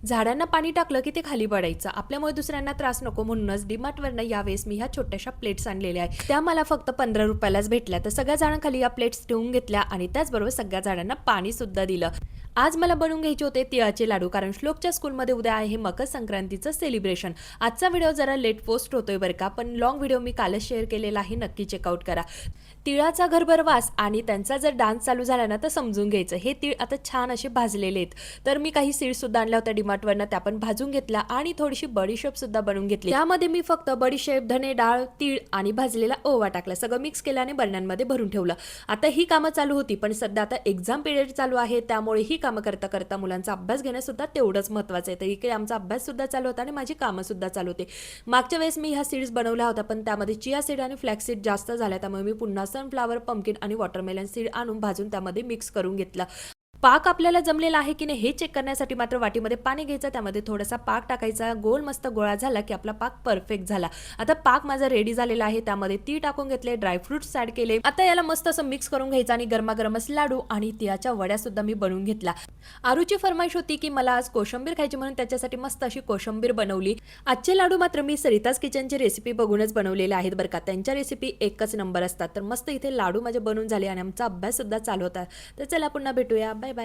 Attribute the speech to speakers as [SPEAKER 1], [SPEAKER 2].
[SPEAKER 1] झाडांना पाणी टाकलं की ते खाली पडायचं. आपल्यामुळे दुसऱ्यांना त्रास नको म्हणूनच डीमार्टवरनं यावेळेस मी ह्या छोट्याशा प्लेट्स आणलेल्या आहेत. त्या मला फक्त 15 रुपयालाच भेटल्या. तर सगळ्या झाडांखाली या प्लेट्स ठेवून घेतल्या आणि त्याचबरोबर सगळ्या झाडांना पाणी सुद्धा दिलं. आज मला बनवून घ्यायचे होते तिळाचे लाडू, कारण श्लोकच्या स्कूलमध्ये उद्या आहे मकर संक्रांतीचं सेलिब्रेशन. आजचा व्हिडिओ जरा लेट पोस्ट होतोय बरं का, पण लॉंग व्हिडिओ मी कालच शेअर केलेला आहे, नक्की चेकआउट करा. तिळाचा घरभर वास आणि त्यांचा जर डान्स चालू झाला ना तर समजून घ्यायचं. हे तीळ आता छान असे भाजलेले आहेत. तर मी काही सीड सुद्धा आणल्या होत्या डीमार्टवरनं, त्या पण भाजून घेतल्या आणि थोडीशी बडीशेप सुद्धा बनवून घेतली. त्यामध्ये मी फक्त बडीशेप, धने डाळ, तीळ आणि भाजलेला ओवा टाकला. सगळं मिक्स केलं आणि बरण्यांमध्ये भरून ठेवलं. आता ही कामं चालू होती, पण सध्या आता एक्झाम पिरियड चालू आहे, त्यामुळे ही कामं करता करता मुलांचा अभ्यास घेणं सुद्धा तेवढंच महत्त्वाचं आहे. तर इकडे आमचा अभ्यास सुद्धा चालू होता आणि माझी कामं सुद्धा चालू होते. मागच्या वेळेस मी ह्या सीड्स बनवल्या होत्या, पण त्यामध्ये चिया सीड आणि फ्लॅक्स सीड जास्त झाल्या, त्यामुळे मी पुन्हा सनफ्लावर, पंपकिन आणि वॉटरमेलन सीड आणून भाजून त्यामध्ये मिक्स करून घेतला. पाक आपल्याला जमलेला आहे की नाही हे चेक करण्यासाठी मात्र वाटीमध्ये पाणी घ्यायचं, त्यामध्ये थोडासा पाक टाकायचा. गोल मस्त गोळा झाला की आपला पाक परफेक्ट झाला. आता पाक माझा रेडी झालेला आहे, त्यामध्ये तीळ टाकून घेतले, ड्रायफ्रुट्स ऍड केले. आता याला मस्त असं मिक्स करून घ्यायचं आणि गरमागरमच लाडू आणि तिळाच्या वड्या सुद्धा मी बनवून घेतल्या. आरूची फरमाईश होती की मला आज कोशिंबीर खायची, म्हणून त्याच्यासाठी मस्त अशी कोशिंबीर बनवली. आजचे लाडू मात्र मी सरिताज किचनची रेसिपी बघूनच बनवलेले आहेत बरं का. त्यांच्या रेसिपी एकच नंबर असतात. तर मस्त इथे लाडू माझे बनवून झाले आणि आमचा अभ्यास सुद्धा चालू होता. तर चला पुन्हा भेटूया. बाय.